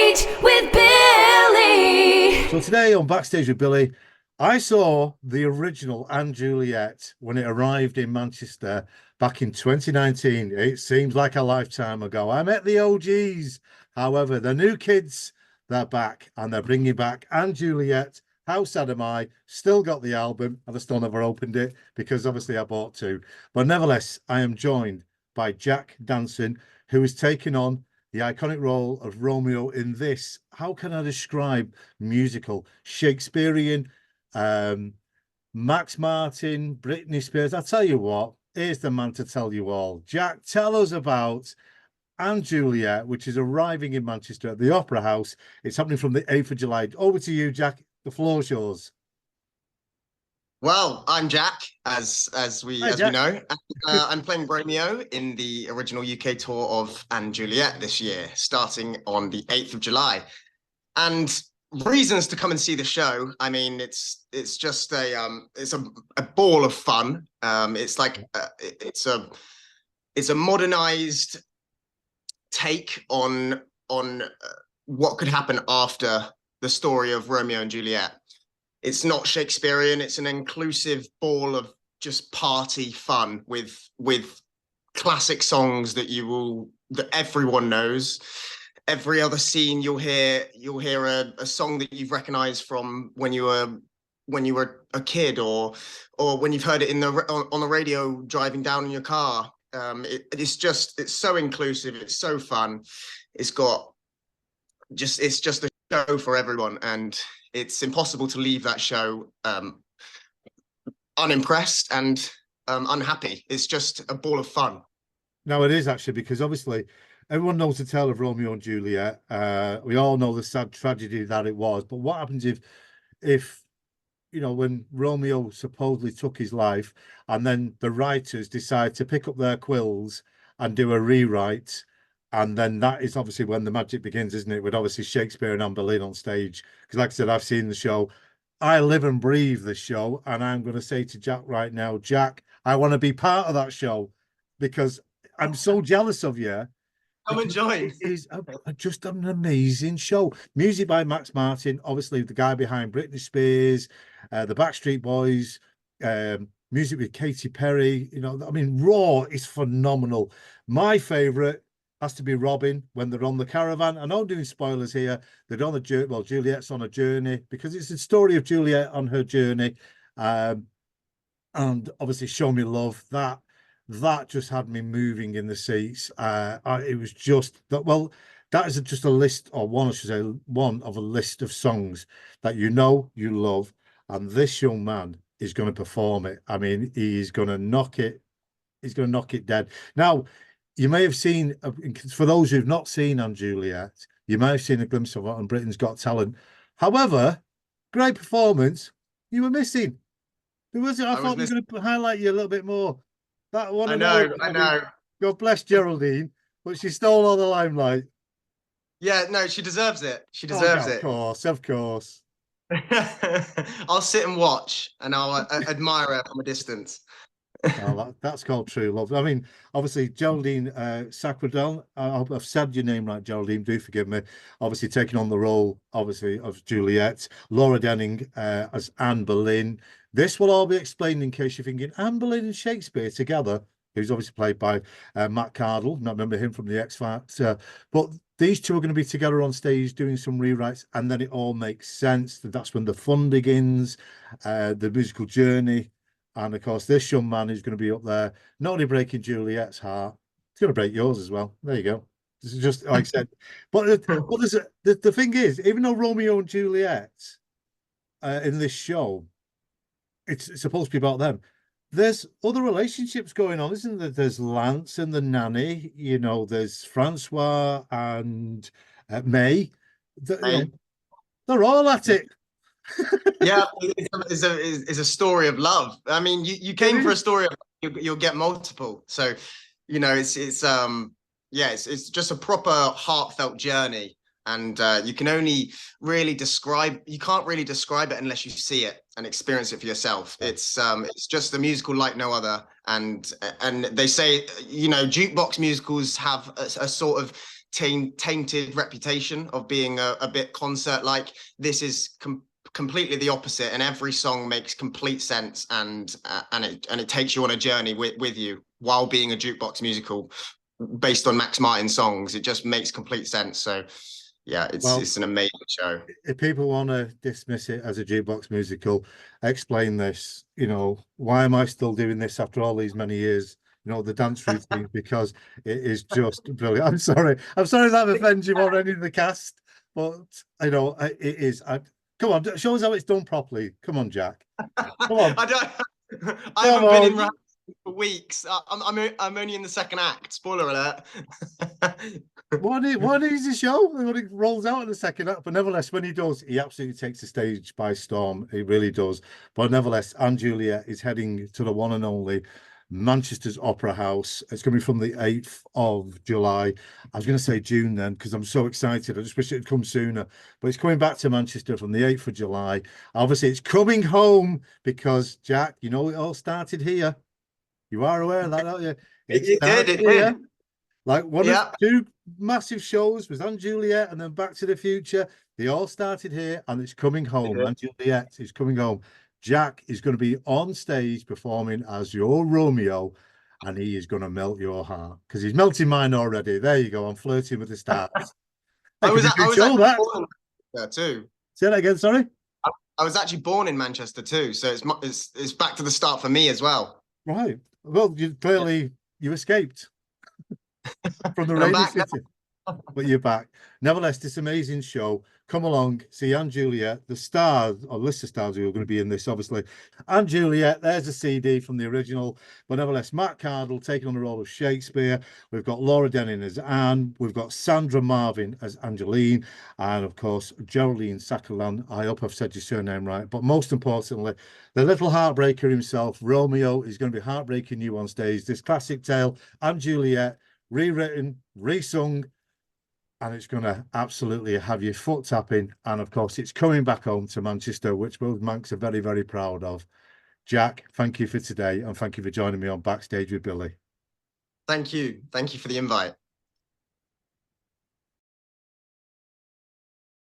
Backstage with Billy. So today on Backstage with Billy, I saw the original and Juliet when it arrived in Manchester back in 2019. It seems like a lifetime ago. I met the OGs. However, the new kids, they're back and they're bringing back and Juliet. How sad am I? Still got the album and I still never opened it because obviously I bought two. But nevertheless, I am joined by Jack Danson, who is taking on the iconic role of Romeo in this, how can I describe musical, Shakespearean, um, Max Martin, Britney Spears. I tell you what, here's the man to tell you all. Jack, tell us about and Juliet, which is arriving in Manchester at the Opera House. It's happening from the 8th of July. Over to you, Jack. The floor's yours. Well, I'm Jack, as we Jack. know. I'm playing Romeo in the original UK tour of And Juliet this year, starting on the 8th of July. And reasons to come and see the show. I mean, it's just a ball of fun. It's a modernized take on what could happen after the story of Romeo and Juliet. It's not Shakespearean. It's an inclusive ball of just party fun with classic songs that everyone knows. Every other scene you'll hear a song that you've recognized from when you were a kid, or when you've heard it on the radio driving down in your car. It's so inclusive. It's so fun. It's just a show for everyone, and it's impossible to leave that show unimpressed and unhappy. It's just a ball of fun. No, it is actually, because obviously everyone knows the tale of Romeo and Juliet. We all know the sad tragedy that it was. But what happens if when Romeo supposedly took his life, and then the writers decide to pick up their quills and do a rewrite? And then that is obviously when the magic begins, isn't it? With obviously Shakespeare and Anne Boleyn on stage. Because like I said, I've seen the show. I live and breathe the show. And I'm going to say to Jack right now, Jack, I want to be part of that show because I'm so jealous of you. I'm enjoying. It is just an amazing show. Music by Max Martin, obviously the guy behind Britney Spears, the Backstreet Boys, music with Katy Perry. I mean, Raw is phenomenal. My favorite has to be Robin when they're on the caravan. I know I'm doing spoilers here. They're on a journey. Well, Juliet's on a journey because it's the story of Juliet on her journey. And obviously Show Me Love. That just had me moving in the seats. It was just that. Well, that is just a list, or one, I should say, one of a list of songs that you love, and this young man is going to perform it. I mean, he's going to knock it. He's going to knock it dead. Now, you may have seen, for those who've not seen On Juliet, you may have seen a glimpse of it on Britain's Got Talent. However, great performance. You were missing. Who was it? I thought we were going to highlight you a little bit more. That one. I know. God bless Geraldine, but she stole all the limelight. Yeah, no, she deserves it. She deserves it. Of course. I'll sit and watch, and I'll admire her from a distance. Oh, that's called true love. I mean, obviously, Geraldine Sacredel, I've said your name right, Geraldine, do forgive me. Obviously, taking on the role, obviously, of Juliet. Laura Denning as Anne Boleyn. This will all be explained in case you're thinking Anne Boleyn and Shakespeare together, who's obviously played by Matt Cardle. Not remember him from the X Factor. But these two are going to be together on stage doing some rewrites, and then it all makes sense. That's when the fun begins, the musical journey. And of course, this young man is going to be up there, not only breaking Juliet's heart, it's going to break yours as well. There you go. This is just like I said. But the thing is, even though Romeo and Juliet in this show, it's supposed to be about them, there's other relationships going on, isn't there? There's Lance and the nanny, there's Francois and May. They're all at it. Yeah, it's a story of love. I mean, you came for a story of you'll get multiple. So, it's just a proper heartfelt journey, and you can't really describe it unless you see it and experience it for yourself. It's just a musical like no other, and they say jukebox musicals have a sort of tainted reputation of being a bit concert-like. This is completely the opposite, and every song makes complete sense, and it takes you on a journey with you while being a jukebox musical based on Max Martin songs. It just makes complete sense. So yeah, it's an amazing show. If people want to dismiss it as a jukebox musical, explain this. You know, why am I still doing this after all these many years? You know, the dance routine, because it is just brilliant. I'm sorry that offends you or any of the cast, but you know, it is. Come on, show us how it's done properly. Come on, Jack. Come on. I haven't been in rehearsal for weeks. I'm only in the second act. Spoiler alert. What an easy show when it rolls out in the second act. But nevertheless, when he does, he absolutely takes the stage by storm. He really does. But nevertheless, Juliet is heading to the one and only Manchester's Opera House. It's going to be from the 8th of July. I was going to say June then, because I'm so excited. I just wish it had come sooner. But it's coming back to Manchester from the 8th of July. Obviously, it's coming home because, Jack, you know, it all started here. You are aware of that, aren't you? It did. Like one of two massive shows was Juliet and then Back to the Future. They all started here, and it's coming home. Juliet is coming home. Jack is going to be on stage performing as your Romeo, and he is going to melt your heart, because he's melting mine already. There you go. I'm flirting with the stars. I was actually born in Manchester too. Say that again. Sorry. I was actually born in Manchester too, so it's back to the start for me as well. Right. Well, you escaped from the rainy city, but you're back. Nevertheless, this amazing show. Come along, see Juliet, the stars, or list of stars who are going to be in this, obviously. Juliet, there's a CD from the original. But nevertheless, Matt Cardle taking on the role of Shakespeare. We've got Laura Denning as Anne. We've got Sandra Marvin as Angeline. And of course, Geraldine Sackerland. I hope I've said your surname right. But most importantly, the little heartbreaker himself, Romeo, is going to be heartbreaking you on stage. This classic tale, Juliet, rewritten, resung, and it's going to absolutely have your foot tapping. And of course, it's coming back home to Manchester, which both Mancs are very, very proud of. Jack, thank you for today, and thank you for joining me on Backstage with Billy. Thank you. Thank you for the invite.